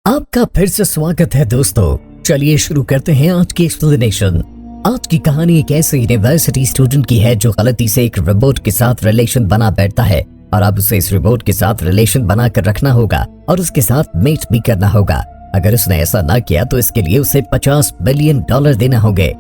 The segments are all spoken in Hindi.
आपका फिर से स्वागत है दोस्तों। चलिए शुरू करते हैं आज की एक्सप्लेनेशन। आज की कहानी एक ऐसे यूनिवर्सिटी स्टूडेंट की है जो गलती से एक रोबोट के साथ रिलेशन बना बैठता है और अब उसे इस रोबोट के साथ रिलेशन बनाकर रखना होगा और उसके साथ मेट भी करना होगा। अगर उसने ऐसा ना किया तो इसके लिए उसे $50 बिलियन देना होंगे।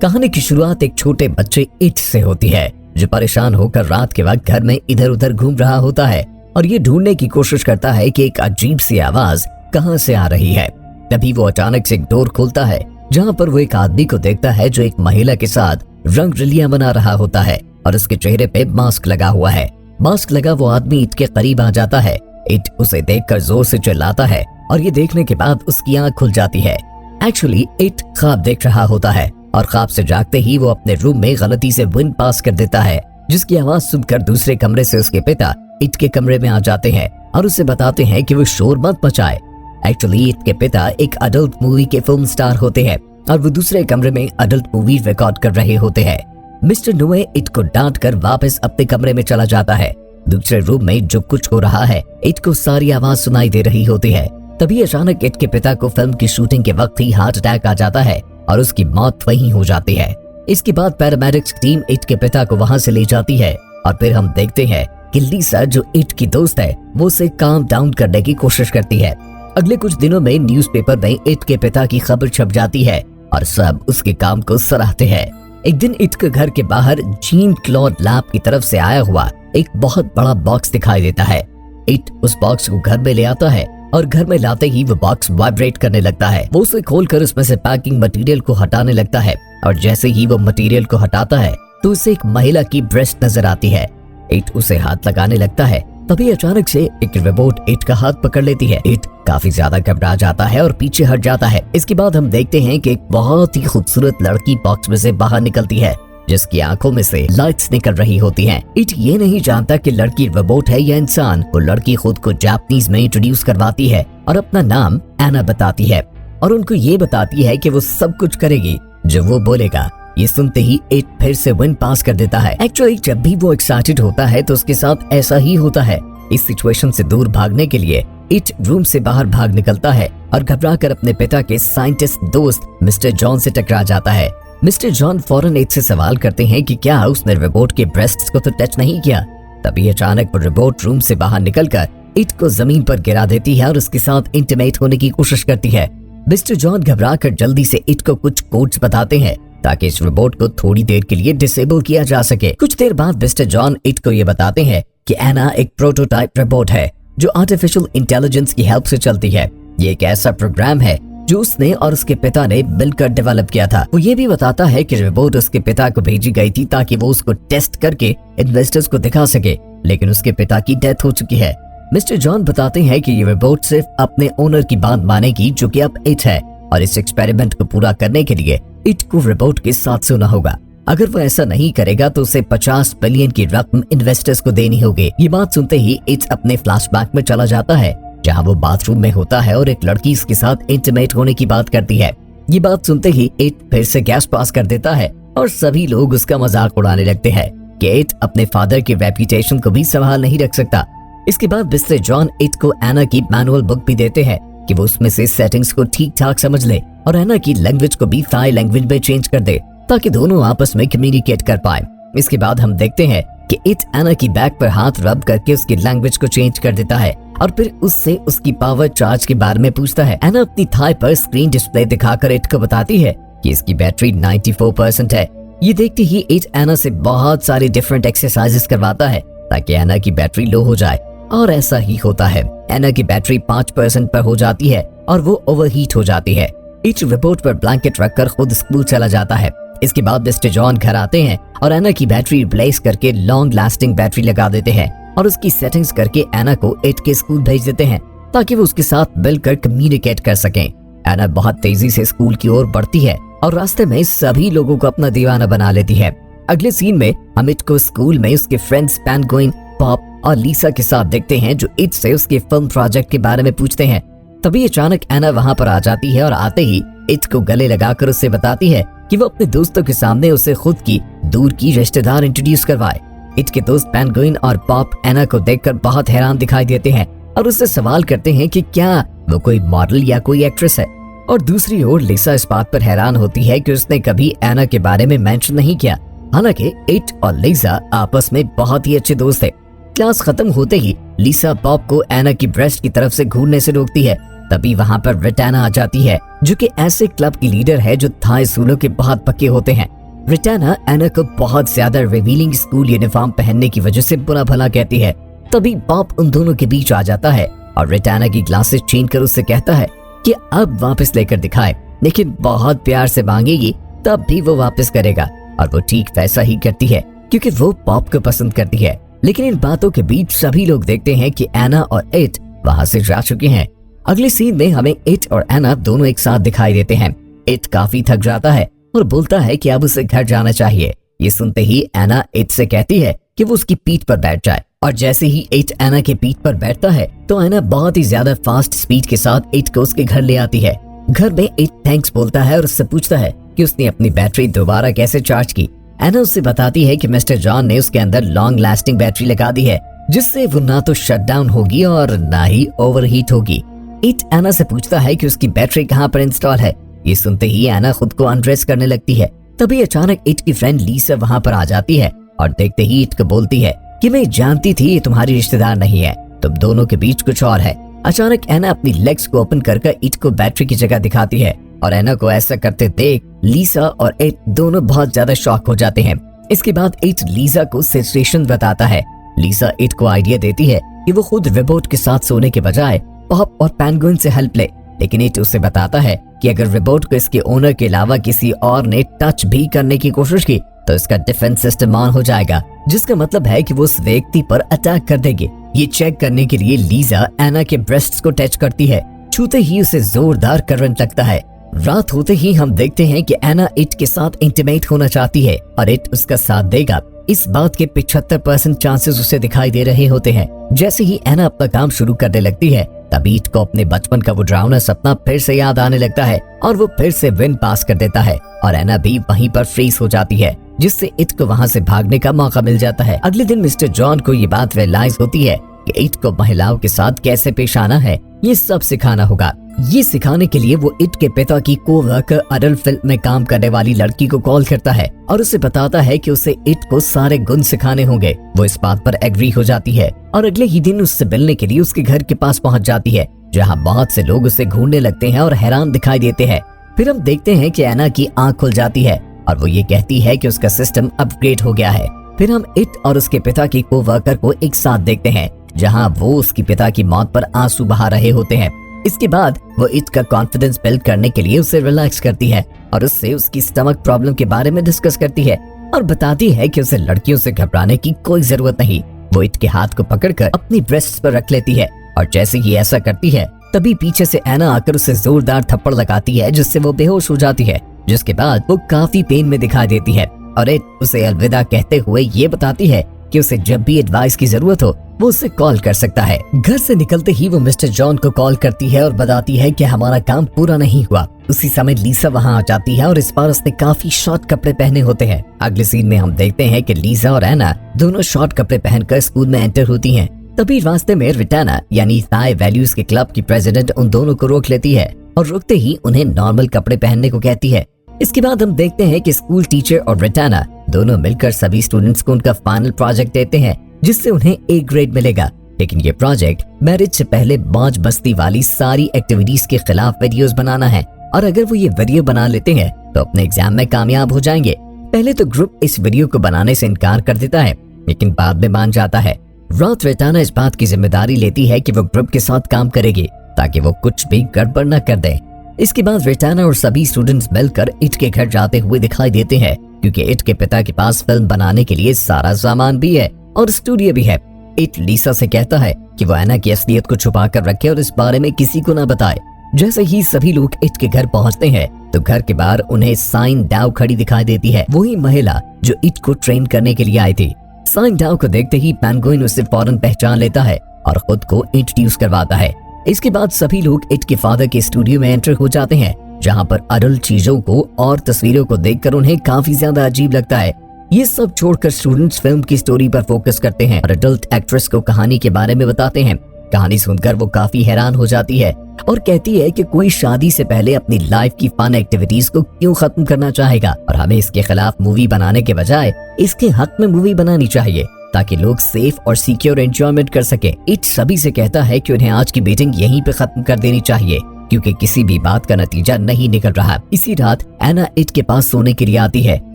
कहानी की शुरुआत एक छोटे बच्चे इट से होती है जो परेशान होकर रात के वक्त घर में इधर उधर घूम रहा होता है और ये ढूंढने की कोशिश करता है कि एक अजीब सी आवाज कहां से आ रही है। तभी वो अचानक से एक डोर खोलता है जहां पर वो एक आदमी को देखता है जो एक महिला के साथ रंगरलियां बना रहा होता है और उसके चेहरे पे मास्क लगा हुआ है। मास्क लगा वो आदमी इट के करीब आ जाता है। इट उसे देखकर जोर से चिल्लाता है और ये देखने के बाद उसकी आंख खुल जाती है। एक्चुअली इट ख्वाब देख रहा होता है और ख्वाब से जागते ही वो अपने रूम में गलती से विंड पास कर देता है, जिसकी आवाज सुनकर दूसरे कमरे से उसके पिता इट के कमरे में आ जाते हैं और उसे बताते हैं कि वो शोर मत मचाए। एक्चुअली इट के पिता एक अडल्ट मूवी के फिल्म स्टार होते हैं और वो दूसरे कमरे में अडल्ट मूवी रिकॉर्ड कर रहे होते हैं। मिस्टर नोए इट को डांट कर वापस अपने कमरे में चला जाता है। दूसरे रूम में जो कुछ हो रहा है इट को सारी आवाज सुनाई दे रही होती है। तभी अचानक इट के पिता को फिल्म की शूटिंग के वक्त ही हार्ट अटैक आ जाता है और उसकी मौत वहीं हो जाती है। इसके बाद पैरामेडिक्स टीम इट के पिता को वहां से ले जाती है और फिर हम देखते हैं कि लीसा जो इट की दोस्त है वो उसे काम डाउन करने की कोशिश करती है। अगले कुछ दिनों में न्यूज़पेपर में इट के पिता की खबर छप जाती है और सब उसके काम को सराहते हैं। एक दिन इट के घर के बाहर जीन क्लॉड लैब की तरफ से आया हुआ एक बहुत बड़ा बॉक्स दिखाई देता है। इट उस बॉक्स को घर में ले आता है और घर में लाते ही वो बॉक्स वाइब्रेट करने लगता है। वो उसे खोलकर उसमें से पैकिंग मटेरियल को हटाने लगता है और जैसे ही वो मटेरियल को हटाता है तो उसे एक महिला की ब्रेस्ट नजर आती है। इट उसे हाथ लगाने लगता है। तभी अचानक से एक रोबोट इट का हाथ पकड़ लेती है। इट काफी ज्यादा घबरा जाता है और पीछे हट जाता है। इसके बाद हम देखते हैं कि एक बहुत ही खूबसूरत लड़की बॉक्स में से बाहर निकलती है जिसकी आंखों में से लाइट्स निकल रही होती हैं। इट ये नहीं जानता कि लड़की रोबोट है या इंसान। वो लड़की खुद को जापानीज में इंट्रोड्यूस करवाती है और अपना नाम एना बताती है और उनको ये बताती है कि वो सब कुछ करेगी जो वो बोलेगा। ये सुनते ही इट फिर से विंड पास कर देता है। एक्चुअली जब भी वो एक्साइटेड होता है तो उसके साथ ऐसा ही होता है। इस सिचुएशन से दूर भागने के लिए इट रूम से बाहर भाग निकलता है और घबराकर अपने पिता के साइंटिस्ट दोस्त मिस्टर जॉन से टकरा जाता है। मिस्टर जॉन फौरन इट से सवाल करते हैं कि क्या उसने रोबोट के ब्रेस्ट्स को तो टच नहीं किया। तभी अचानक वो रोबोट रूम से बाहर निकलकर इट को जमीन पर गिरा देती है और उसके साथ इंटीमेट होने की कोशिश करती है। मिस्टर जॉन घबराकर जल्दी से इट को कुछ कोड्स बताते हैं ताकि इस रोबोट को थोड़ी देर के लिए डिसेबल किया जा सके। कुछ देर बाद मिस्टर जॉन इट को ये बताते हैं कि एना एक प्रोटोटाइप रोबोट है जो आर्टिफिशियल इंटेलिजेंस की हेल्प से चलती है। ये एक ऐसा प्रोग्राम है जो उसने और उसके पिता ने मिलकर डेवलप किया था। वो ये भी बताता है कि रोबोट उसके पिता को भेजी गई थी ताकि वो उसको टेस्ट करके इन्वेस्टर्स को दिखा सके, लेकिन उसके पिता की डेथ हो चुकी है। मिस्टर जॉन बताते हैं कि ये रोबोट सिर्फ अपने ओनर की बात मानेगी जो कि अब इट है और इस एक्सपेरिमेंट को पूरा करने के लिए इट को रोबोट के साथ सोना होगा। अगर वो ऐसा नहीं करेगा तो उसे 50 बिलियन की रकम इन्वेस्टर्स को देनी होगी। ये बात सुनते ही इट अपने फ्लैशबैक में चला जाता है जहां वो बाथरूम में होता है और एक लड़की इसके साथ इंटीमेट होने की बात करती है। ये बात सुनते ही इट फिर से गैस पास कर देता है और सभी लोग उसका मजाक उड़ाने लगते हैं कि इट अपने फादर की रेपुटेशन को भी संभाल नहीं रख सकता। इसके बाद मिस्टर जॉन इट को एना की मैनुअल बुक भी देते हैं कि वो उसमें से सेटिंग्स को ठीक ठाक समझ ले और एना की लैंग्वेज को भी थाई लैंग्वेज में चेंज कर दे ताकि दोनों आपस में कम्युनिकेट कर पाए। इसके बाद हम देखते हैं कि इट एना की बैक पर हाथ रब करके उसकी लैंग्वेज को चेंज कर देता है और फिर उससे उसकी पावर चार्ज के बारे में पूछता है। एना अपनी थाई पर स्क्रीन डिस्प्ले दिखाकर इट को बताती है कि इसकी बैटरी 94% है। ये देखते ही इट एना से बहुत सारे डिफरेंट एक्सरसाइजेस करवाता है ताकि एना की बैटरी लो हो जाए और ऐसा ही होता है। एना की बैटरी 5% पर हो जाती है और वो ओवरहीट हो जाती है। इट रोबोट पर ब्लैंकेट रखकर खुद स्कूल चला जाता है। इसके बाद मिस्टर जॉन घर आते हैं और एना की बैटरी रिप्लेस करके लॉन्ग लास्टिंग बैटरी लगा देते हैं और उसकी सेटिंग्स करके एना को इट के स्कूल भेज देते हैं ताकि वो उसके साथ मिलकर कम्युनिकेट कर सकें। एना बहुत तेजी से स्कूल की ओर बढ़ती है और रास्ते में सभी लोगों को अपना दीवाना बना लेती है। अगले सीन में हम इट को स्कूल में उसके फ्रेंड्स पेंगुइन, पॉप और लीसा के साथ देखते हैं जो इट से उसके फिल्म प्रोजेक्ट के बारे में पूछते हैं। तभी अचानक एना वहां पर आ जाती है और आते ही इट को गले लगाकर उससे बताती है कि वो अपने दोस्तों के सामने उसे खुद की दूर की रिश्तेदार इंट्रोड्यूस करवाए। इट के दोस्त पेंगुइन और पॉप एना को देखकर बहुत हैरान दिखाई देते हैं और उससे सवाल करते हैं कि क्या वो कोई मॉडल या कोई एक्ट्रेस है। और दूसरी ओर लिसा इस बात पर हैरान होती है कि उसने कभी एना के बारे में मेंशन नहीं किया। हालांकि इट और लिसा आपस में बहुत ही अच्छे दोस्त थे। क्लास खत्म होते ही लिसा बॉब को एना की ब्रेस्ट की तरफ से घूरने से रोकती है। तभी वहाँ पर रिटाना आ जाती है, जो कि ऐसे क्लब की लीडर है जो थाई सूलों के बहुत पक्के होते हैं। रिटाना एना को बहुत ज्यादा रिवीलिंग स्कूल यूनिफॉर्म पहनने की वजह से बुरा भला कहती है। तभी बॉब उन दोनों के बीच आ जाता है और रिटाना की ग्लासेस छीन कर उससे कहता है कि अब वापस लेकर दिखाए, लेकिन बहुत प्यार से मांगेगी तब भी वो वापस करेगा। और वो ठीक वैसा ही करती है क्योंकि वो बॉब को पसंद करती है। लेकिन इन बातों के बीच सभी लोग देखते हैं कि एना और इट वहां से जा चुके हैं। अगले सीन में हमें इट और एना दोनों एक साथ दिखाई देते हैं। इट काफी थक जाता है और बोलता है कि अब उसे घर जाना चाहिए। ये सुनते ही एना इट से कहती है कि वो उसकी पीठ पर बैठ जाए, और जैसे ही इट एना के पीठ पर बैठता है तो एना बहुत ही ज्यादा फास्ट स्पीड के साथ इट को उसके घर ले आती है। घर में इट थैंक्स बोलता है और उससे पूछता है कि उसने अपनी बैटरी दोबारा कैसे चार्ज की। एना उससे बताती है कि मिस्टर जॉन ने उसके अंदर लॉन्ग लास्टिंग बैटरी लगा दी है, जिससे वो ना तो शट डाउन होगी और ना ही ओवरहीट होगी। इट एना से पूछता है कि उसकी बैटरी कहाँ पर इंस्टॉल है। ये सुनते ही एना खुद को अनड्रेस करने लगती है। तभी अचानक इट की फ्रेंड लीसा वहाँ पर आ जाती है और देखते ही इट को बोलती है कि मैं जानती थी ये तुम्हारी रिश्तेदार नहीं है, तुम दोनों के बीच कुछ और है। अचानक एना अपनी लेग्स को ओपन कर इट को बैटरी की जगह दिखाती है और एना को ऐसा करते देख लीसा और इट दोनों बहुत ज्यादा शॉक हो जाते हैं। इसके बाद इट लीसा को सिचुएशन बताता है। लीसा इट को आइडिया देती है कि वो खुद रिबोट के साथ सोने के बजाय पॉप और पेंगुइन से हेल्प ले, लेकिन इट उसे बताता है कि अगर रिबोट को इसके ओनर के अलावा किसी और ने टच भी करने की कोशिश की तो इसका डिफेंस सिस्टम ऑन हो जाएगा, जिसका मतलब है कि वो उस व्यक्ति पर अटैक कर देगी। ये चेक करने के लिए लीजा एना के ब्रेस्ट्स को टच करती है। छूते ही उसे जोरदार करंट लगता है। रात होते ही हम देखते हैं कि एना इट के साथ इंटीमेट होना चाहती है और इट उसका साथ देगा। इस बात के 75% चांसेस उसे दिखाई दे रहे होते हैं। जैसे ही एना अपना काम शुरू करने लगती है तभी इट को अपने बचपन का वो डरावना सपना फिर से याद आने लगता है और वो फिर से विन पास कर देता है और एना भी वहीं पर फ्रीज हो जाती है, जिससे इट को वहां से भागने का मौका मिल जाता है। अगले दिन मिस्टर जॉन को ये बात रियलाइज होती है कि इट को महिलाओं के साथ कैसे पेश आना है, ये सब सिखाना होगा। ये सिखाने के लिए वो इट के पिता की कोवर्कर अडल्ट फिल्म में काम करने वाली लड़की को कॉल करता है और उसे बताता है कि उसे इट को सारे गुण सिखाने होंगे। वो इस बात पर एग्री हो जाती है और अगले ही दिन उससे मिलने के लिए उसके घर के पास पहुंच जाती है, जहां बहुत से लोग उसे घूरने लगते हैं और हैरान दिखाई देते हैं। फिर हम देखते हैं कि एना की आंख खुल जाती है और वो ये कहती है कि उसका सिस्टम अपग्रेड हो गया है। फिर हम इट और उसके पिता की कोवर्कर को एक साथ देखते हैं, जहां वो उसके पिता की मौत पर आंसू बहा रहे होते हैं। इसके बाद वो इट का कॉन्फिडेंस बिल्ड करने के लिए उसे रिलैक्स करती है और उससे उसकी स्टमक प्रॉब्लम के बारे में डिस्कस करती है और बताती है कि उसे लड़कियों से घबराने की कोई जरूरत नहीं। वो इट के हाथ को पकड़कर अपनी ब्रेस्ट पर रख लेती है और जैसे ही ऐसा करती है तभी पीछे से एना आकर उसे जोरदार थप्पड़ लगाती है, जिससे वो बेहोश हो जाती है। जिसके बाद वो काफी पेन में दिखाई देती है और इट उसे अलविदा कहते हुए ये बताती है कि उसे जब भी एडवाइस की जरूरत हो वो उससे कॉल कर सकता है। घर से निकलते ही वो मिस्टर जॉन को कॉल करती है और बताती है कि हमारा काम पूरा नहीं हुआ। उसी समय लीसा वहां आ जाती है और इस बार उसने काफी शॉर्ट कपड़े पहने होते हैं। अगले सीन में हम देखते हैं कि लीसा और एना दोनों शॉर्ट कपड़े पहनकर स्कूल में एंटर होती हैं। तभी रास्ते में रिटाना यानी थाई वैल्यूज के क्लब की प्रेसिडेंट उन दोनों को रोक लेती है और रुकते ही उन्हें नॉर्मल कपड़े पहनने को कहती है। इसके बाद हम देखते हैं कि स्कूल टीचर और रिटाना दोनों मिलकर सभी स्टूडेंट्स को उनका फाइनल प्रोजेक्ट देते हैं, जिससे उन्हें ए ग्रेड मिलेगा। लेकिन ये प्रोजेक्ट मैरिज से पहले मौज बस्ती वाली सारी एक्टिविटीज के खिलाफ वीडियोस बनाना है और अगर वो ये वीडियो बना लेते हैं तो अपने एग्जाम में कामयाब हो जाएंगे। पहले तो ग्रुप इस वीडियो को बनाने से इनकार कर देता है, लेकिन बाद में मान जाता है। रात रिटाना इस बात की जिम्मेदारी लेती है कि वो ग्रुप के साथ काम करेगी ताकि वो कुछ भी गड़बड़ न कर दे। इसके बाद रिटाना और सभी स्टूडेंट्स मिलकर इट के घर जाते हुए दिखाई देते हैं, क्योंकि इट के पिता के पास फिल्म बनाने के लिए सारा सामान भी है और स्टूडियो भी है। इट लीसा से कहता है कि वो एना की असलियत को छुपा कर रखे और इस बारे में किसी को न बताए। जैसे ही सभी लोग इट के घर पहुंचते हैं तो घर के बाहर उन्हें साइन डाउ खड़ी दिखाई देती है, वही महिला जो इट को ट्रेन करने के लिए आई थी। साइन डाउ को देखते ही पेंगुइन उसे फौरन पहचान लेता है और खुद को इंट्रोड्यूस करवाता है। इसके बाद सभी लोग इट के फादर के स्टूडियो में एंटर हो जाते हैं, जहां पर अडल्ट चीजों को और तस्वीरों को देखकर उन्हें काफी ज्यादा अजीब लगता है। ये सब छोड़कर स्टूडेंट्स फिल्म की स्टोरी पर फोकस करते हैं और अडल्ट एक्ट्रेस को कहानी के बारे में बताते हैं। कहानी सुनकर वो काफी हैरान हो जाती है और कहती है कि कोई शादी से पहले अपनी लाइफ की फन एक्टिविटीज को क्यों खत्म करना चाहेगा, और हमें इसके खिलाफ मूवी बनाने के बजाय इसके हक में मूवी बनानी चाहिए ताकि लोग सेफ और सिक्योर एंजॉयमेंट कर सके। इट सभी से कहता है कि उन्हें आज की मीटिंग यहीं पे खत्म कर देनी चाहिए क्योंकि किसी भी बात का नतीजा नहीं निकल रहा। इसी रात एना इट के पास सोने के लिए आती है,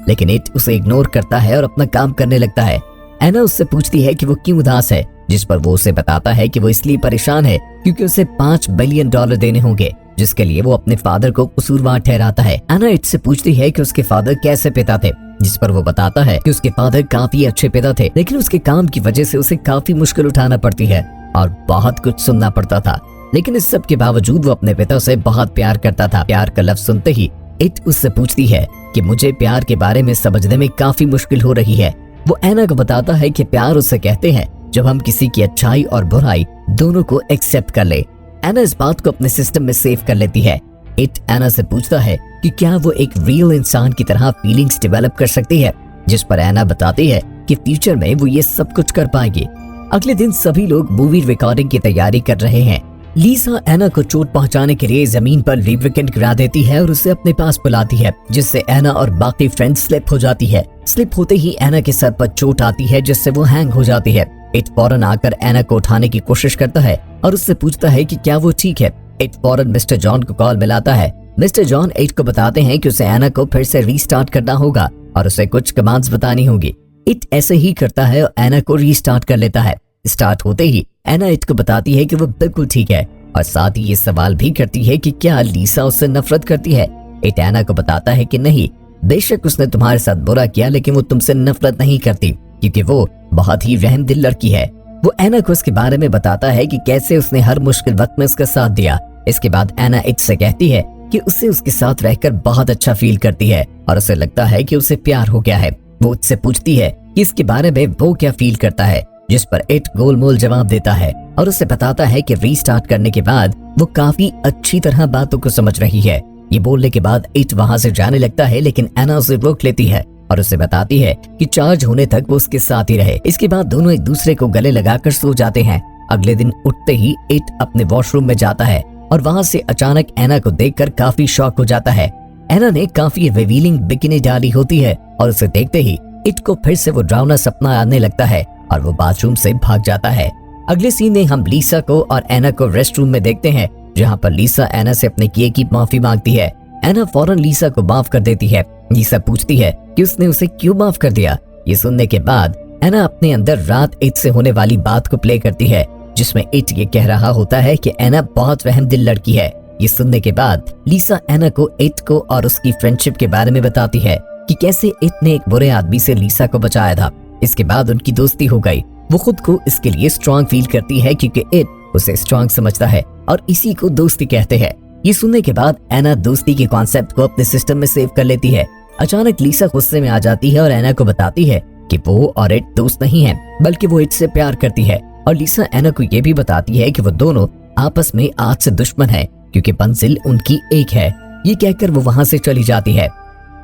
लेकिन इट उसे इग्नोर करता है और अपना काम करने लगता है। एना उससे पूछती है कि वो क्यों उदास है, जिस पर वो उसे बताता है कि वो इसलिए परेशान है क्योंकि उसे $5 बिलियन देने होंगे, जिसके लिए वो अपने फादर को कसूरवार ठहराता है। एना इट से पूछती है कि उसके फादर कैसे पिता थे, जिस पर वो बताता है कि उसके फादर काफी अच्छे पिता थे, लेकिन उसके काम की वजह से उसे काफी मुश्किल उठाना पड़ती है और बहुत कुछ सुनना पड़ता था। लेकिन इस सब के बावजूद वो अपने पिता से बहुत प्यार करता था। प्यार का लफ्ज सुनते ही इट उससे पूछती है कि मुझे प्यार के बारे में समझने में काफी मुश्किल हो रही है। वो एना को बताता है कि प्यार उससे कहते हैं जब हम किसी की अच्छाई और बुराई दोनों को एक्सेप्ट कर ले। एना इस बात को अपने सिस्टम में सेव कर लेती है। इट एना से पूछता है कि क्या वो एक रियल इंसान की तरह फीलिंग्स डेवलप कर सकती है, जिस पर एना बताती है कि फ्यूचर में वो ये सब कुछ कर पाएगी। अगले दिन सभी लोग मूवी रिकॉर्डिंग की तैयारी कर रहे हैं। लीसा एना को चोट पहुंचाने के लिए जमीन पर लुब्रिकेंट गिरा देती है और उसे अपने पास बुलाती है, जिससे एना और बाकी फ्रेंड्स स्लिप हो जाती है। स्लिप होते ही एना के सर पर चोट आती है, जिससे वो हैंग हो जाती है। इट फौरन आकर एना को उठाने की कोशिश करता है और उससे पूछता है कि क्या वो ठीक है। इट फौरन मिस्टर जॉन को कॉल मिलाता है। मिस्टर जॉन इट को बताते हैं कि उसे एना को फिर से रीस्टार्ट करना होगा और उसे कुछ कमांड्स बतानी होंगी। इट ऐसे ही करता है और एना को रीस्टार्ट कर लेता है। स्टार्ट होते ही एना इट को बताती है कि वो बिल्कुल ठीक है और साथ ही ये सवाल भी करती है कि क्या लीसा उससे नफरत करती है। इट एना को बताता है कि नहीं, बेशक उसने तुम्हारे साथ बुरा किया, लेकिन वो तुमसे नफरत नहीं करती क्योंकि वो बहुत ही रहमदिल लड़की है। वो एना को उसके बारे में बताता है कि कैसे उसने हर मुश्किल वक्त में उसका साथ दिया। इसके बाद एना इट से कहती है कि उसे उसके साथ रहकर बहुत अच्छा फील करती है और उसे लगता है कि उसे प्यार हो गया है। वो उससे पूछती है कि इसके बारे में वो क्या फील करता है, जिस पर इट गोलमोल जवाब देता है और उसे बताता है कि रीस्टार्ट करने के बाद वो काफी अच्छी तरह बातों को समझ रही है। ये बोलने के बाद इट वहाँ से जाने लगता है, लेकिन एना उसे रोक लेती है और उसे बताती है कि चार्ज होने तक वो उसके साथ ही रहे। इसके बाद दोनों एक दूसरे को गले लगाकर सो जाते हैं। अगले दिन उठते ही इट अपने वॉशरूम में जाता है और वहाँ से अचानक एना को देखकर काफी शॉक हो जाता है। एना ने काफी रिवीलिंग बिकिनी डाली होती है और उसे देखते ही इट को फिर से वो डरावना सपना आने लगता है और वो बाथरूम से भाग जाता है। अगले सीन में हम लीसा को और एना को रेस्ट रूम में देखते हैं, जहाँ पर लीसा एना से अपने किए की माफी मांगती है। एना फौरन लीसा को माफ कर देती है। लीसा पूछती है कि उसने उसे क्यों माफ कर दिया। ये सुनने के बाद एना अपने अंदर रात इट से होने वाली बात को प्ले करती है, जिसमें इट ये कह रहा होता है कि एना बहुत रहमदिल लड़की है। ये सुनने के बाद लीसा एना को इट को और उसकी फ्रेंडशिप के बारे में बताती है कि कैसे इट ने एक बुरे आदमी से लीसा को बचाया था। इसके बाद उनकी दोस्ती हो गई। वो खुद को इसके लिए स्ट्रॉन्ग फील करती है क्योंकि इट उसे स्ट्रॉन्ग समझता है और इसी को दोस्ती कहते हैं। ये सुनने के बाद एना दोस्ती के कॉन्सेप्ट को अपने सिस्टम में सेव कर लेती है। अचानक लीसा गुस्से में आ जाती है और एना को बताती है कि वो और इट दोस्त नहीं है, बल्कि वो इट से प्यार करती है। और लीसा एना को ये भी बताती है कि वो दोनों आपस में आज से दुश्मन है क्योंकि मंजिल उनकी एक है। ये कहकर वो वहाँ से चली जाती है।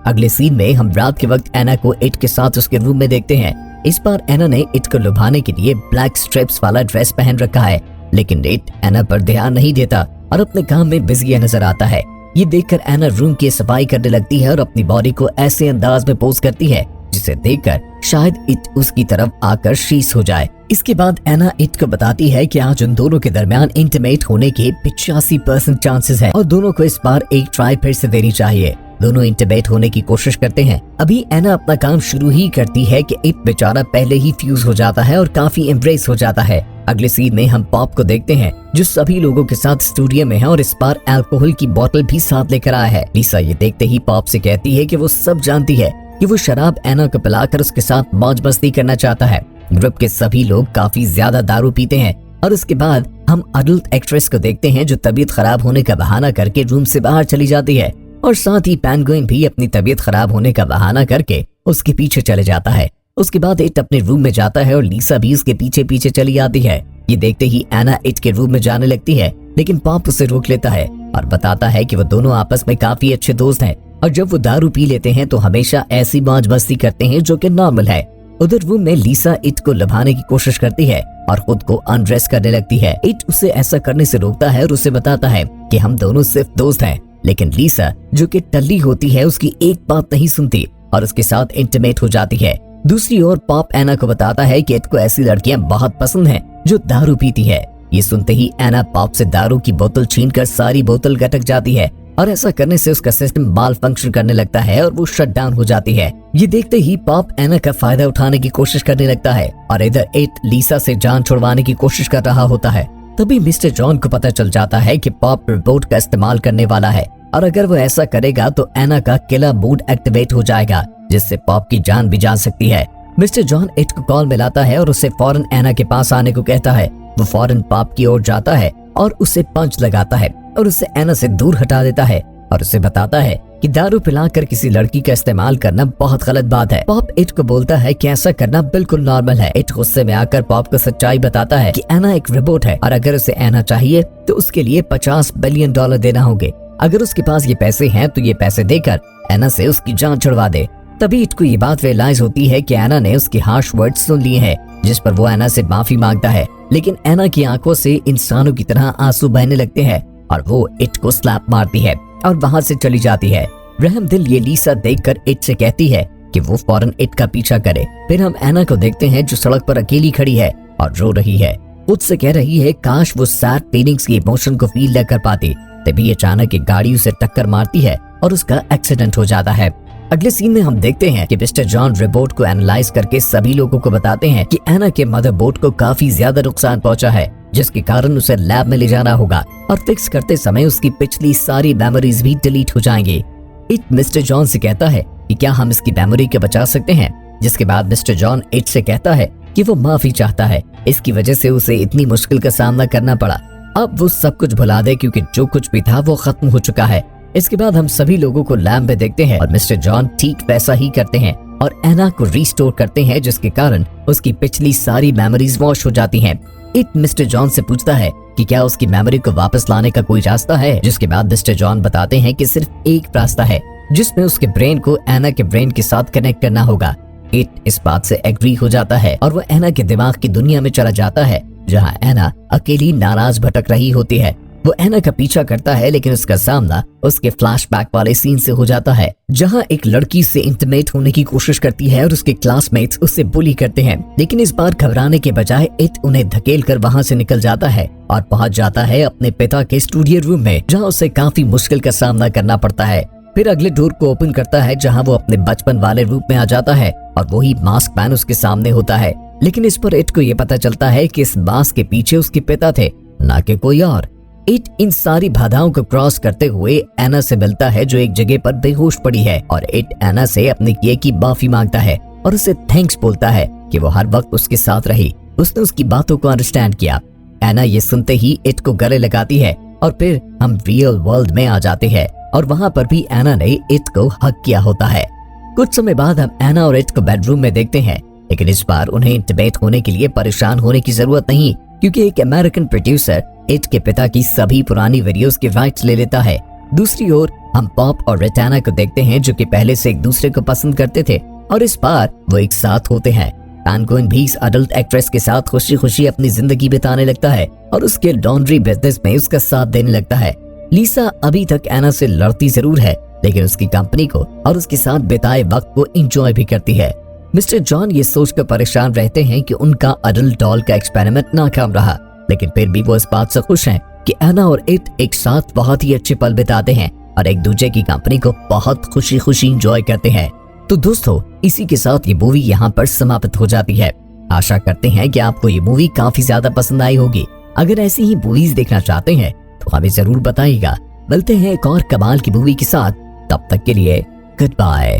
अगले सीन में हम रात के वक्त एना को इट के साथ उसके रूम में देखते हैं। इस बार एना ने इट को लुभाने के लिए ब्लैक स्ट्रिप्स वाला ड्रेस पहन रखा है, लेकिन इट एना पर ध्यान नहीं देता और अपने काम में बिजी नजर आता है। ये देखकर एना रूम की सफाई करने लगती है और अपनी बॉडी को ऐसे अंदाज में पोज करती है जिसे देखकर शायद इट उसकी तरफ आकर शीश हो जाए। इसके बाद एना इट को बताती है कि आज उन दोनों के दरमियान इंटीमेट होने के 85% चांसेस है और दोनों को इस बार एक ट्राई फिर से देनी चाहिए। दोनों इंटीमेट होने की कोशिश करते हैं। अभी एना अपना काम शुरू ही करती है कि इट बेचारा पहले ही फ्यूज हो जाता है और काफी एम्ब्रेस हो जाता है। अगले सीन में हम पॉप को देखते हैं जो सभी लोगों के साथ स्टूडियो में है और इस बार अल्कोहल की बोतल भी साथ लेकर आया है। लीसा ये देखते ही पॉप से कहती है कि वो सब जानती है कि वो शराब एना को पिलाकर उसके साथ मौज मस्ती करना चाहता है। ग्रुप के सभी लोग काफी ज्यादा दारू पीते हैं और उसके बाद हम अडल्ट एक्ट्रेस को देखते हैं जो तबीयत खराब होने का बहाना करके रूम से बाहर चली जाती है और साथ ही पेंगुइन भी अपनी तबीयत खराब होने का बहाना करके उसके पीछे चले जाता है। उसके बाद इट अपने रूम में जाता है और लीसा भी उसके पीछे पीछे चली आती है। ये देखते ही एना इट के रूम में जाने लगती है, लेकिन पॉप उसे रोक लेता है और बताता है कि वो दोनों आपस में काफी अच्छे दोस्त हैं और जब वो दारू पी लेते हैं तो हमेशा ऐसी मौज मस्ती करते हैं जो कि नॉर्मल है। उधर रूम में लीसा इट को लुभाने की कोशिश करती है और खुद को अनड्रेस करने लगती है। इट उसे ऐसा करने से रोकता है और उसे बताता है कि हम दोनों सिर्फ दोस्त हैं। लेकिन लीसा जो कि टल्ली होती है उसकी एक बात नहीं सुनती और उसके साथ इंटीमेट हो जाती है। दूसरी ओर पॉप एना को बताता है कि इट को ऐसी लड़कियां बहुत पसंद हैं जो दारू पीती है। ये सुनते ही एना पॉप से दारू की बोतल छीनकर सारी बोतल गटक जाती है और ऐसा करने से उसका सिस्टम माल फंक्शन करने लगता है और वो शट डाउन हो जाती है। ये देखते ही पॉप एना का फायदा उठाने की कोशिश करने लगता है और इधर इट लीसा से जान छुड़वाने की कोशिश कर रहा होता है। तभी मिस्टर जॉन को पता चल जाता है कि पॉप रोबोट का इस्तेमाल करने वाला है और अगर वो ऐसा करेगा तो एना का किलर मूड एक्टिवेट हो जाएगा, जिससे पॉप की जान भी जा सकती है। मिस्टर जॉन इट को कॉल मिलाता है और उसे फौरन एना के पास आने को कहता है। वो फौरन पॉप की ओर जाता है और उसे पंच लगाता है और उसे एना से दूर हटा देता है और उसे बताता है कि दारू पिलाकर किसी लड़की का इस्तेमाल करना बहुत गलत बात है। पॉप इट को बोलता है कि ऐसा करना बिल्कुल नॉर्मल है। इट गुस्से में आकर पॉप को सच्चाई बताता है कि एना एक रोबोट है और अगर उसे एना चाहिए तो उसके लिए $50 बिलियन देना होंगे। अगर उसके पास ये पैसे हैं तो ये पैसे देकर एना से उसकी जान छुड़वा दे। तभी इट को ये बात रियलाइज होती है कि एना ने उसकी हार्श वर्ड्स सुन लिए हैं, जिस पर वो एना से माफी मांगता है। लेकिन एना की आंखों से इंसानों की तरह आंसू बहने लगते हैं और वो इट को स्लैप मारती है और वहाँ से चली जाती है। रहम दिल ये लीसा देखकर इट से कहती है कि वो फौरन इट का पीछा करे। फिर हम एना को देखते हैं जो सड़क पर अकेली खड़ी है और रो रही है। खुद से कह रही है काश वो सैड फीलिंग्स की इमोशन को फील न कर पाती। तभी अचानक एक गाड़ी उसे टक्कर मारती है और उसका एक्सीडेंट हो जाता है। अगले सीन में हम देखते हैं कि मिस्टर जॉन रिपोर्ट को एनालाइज करके सभी लोगों को बताते हैं कि एना के मदरबोर्ड को काफी ज्यादा नुकसान पहुंचा है, जिसके कारण उसे लैब में ले जाना होगा और फिक्स करते समय उसकी पिछली सारी मेमोरीज भी डिलीट हो जाएंगी। इट मिस्टर जॉन से कहता है कि क्या हम इसकी मेमोरी को बचा सकते हैं, जिसके बाद मिस्टर जॉन इट से कहता है कि वो माफी चाहता है। इसकी वजह से उसे इतनी मुश्किल का सामना करना पड़ा। अब वो सब कुछ भुला दे क्योंकि जो कुछ भी था वो खत्म हो चुका है। इसके बाद हम सभी लोगों को लैब में देखते हैं और मिस्टर जॉन ठीक वैसा ही करते हैं और एना को रिस्टोर करते हैं, जिसके कारण उसकी पिछली सारी मेमोरीज वॉश हो जाती हैं। इट मिस्टर जॉन से पूछता है कि क्या उसकी मेमोरी को वापस लाने का कोई रास्ता है, जिसके बाद मिस्टर जॉन बताते हैं कि सिर्फ एक रास्ता है, जिसमें उसके ब्रेन को एना के ब्रेन के साथ कनेक्ट करना होगा। इट इस बात से एग्री हो जाता है और वो एना के दिमाग की दुनिया में चला जाता है, जहाँ एना अकेली नाराज भटक रही होती है। वो एना का पीछा करता है लेकिन उसका सामना उसके फ्लैशबैक वाले सीन से हो जाता है, जहां एक लड़की से इंटीमेट होने की कोशिश करती है और उसके क्लासमेट्स उससे बुली करते हैं। लेकिन इस बार घबराने के बजाय इट उन्हें धकेल कर वहां से निकल जाता है और पहुंच जाता है अपने पिता के स्टूडियो रूम में, जहां उसे काफी मुश्किल का सामना करना पड़ता है। फिर अगले डोर को ओपन करता है जहाँ वो अपने बचपन वाले रूप में आ जाता है और वही मास्क मैन उसके सामने होता है। लेकिन इस पर इट को ये पता चलता है कि इस मास्क के पीछे उसके पिता थे, ना कि कोई और। इट इन सारी बाधाओं को क्रॉस करते हुए एना से मिलता है जो एक जगह पर बेहोश पड़ी है और इट एना से अपने किए की माफी मांगता है और उसे थैंक्स बोलता है कि वो हर वक्त उसके साथ रही, उसने उसकी बातों को अंडरस्टैंड किया। एना ये सुनते ही इट को गले लगाती है और फिर हम रियल वर्ल्ड में आ जाते हैं और वहाँ पर भी एना ने इट को हक किया होता है। कुछ समय बाद हम एना और इट को बेडरूम में देखते हैं, लेकिन इस बार उन्हें इंटीमेट होने के लिए परेशान होने की जरूरत नहीं, क्योंकि एक अमेरिकन प्रोड्यूसर इट के पिता की सभी पुरानी वीडियोस के राइट्स ले लेता है। दूसरी ओर हम पॉप और रेटाना को देखते हैं जो कि पहले से एक दूसरे को पसंद करते थे और इस बार वो एक साथ होते हैं। पैनगुइन भी इस अडल्ट एक्ट्रेस के साथ खुशी खुशी अपनी जिंदगी बिताने लगता है और उसके लॉन्ड्री बिजनेस में उसका साथ देने लगता है। लीसा अभी तक एना से लड़ती जरूर है, लेकिन उसकी कंपनी को और उसके साथ बिताए वक्त को एंजॉय भी करती है। मिस्टर जॉन ये सोचकर परेशान रहते हैं कि उनका अडल्ट डॉल का एक्सपेरिमेंट नाकाम रहा, लेकिन फिर भी वो इस बात से खुश हैं कि एना और इट एक साथ बहुत ही अच्छे पल बिताते हैं और एक दूसरे की कंपनी को बहुत खुशी खुशी एंजॉय करते हैं। तो दोस्तों, इसी के साथ ये मूवी यहाँ पर समाप्त हो जाती है। आशा करते हैं कि आपको ये मूवी काफी ज्यादा पसंद आई होगी। अगर ऐसी ही मूवीज देखना चाहते हैं तो हमें जरूर बताइएगा। मिलते हैं एक और कमाल की मूवी के साथ, तब तक के लिए गुड बाय।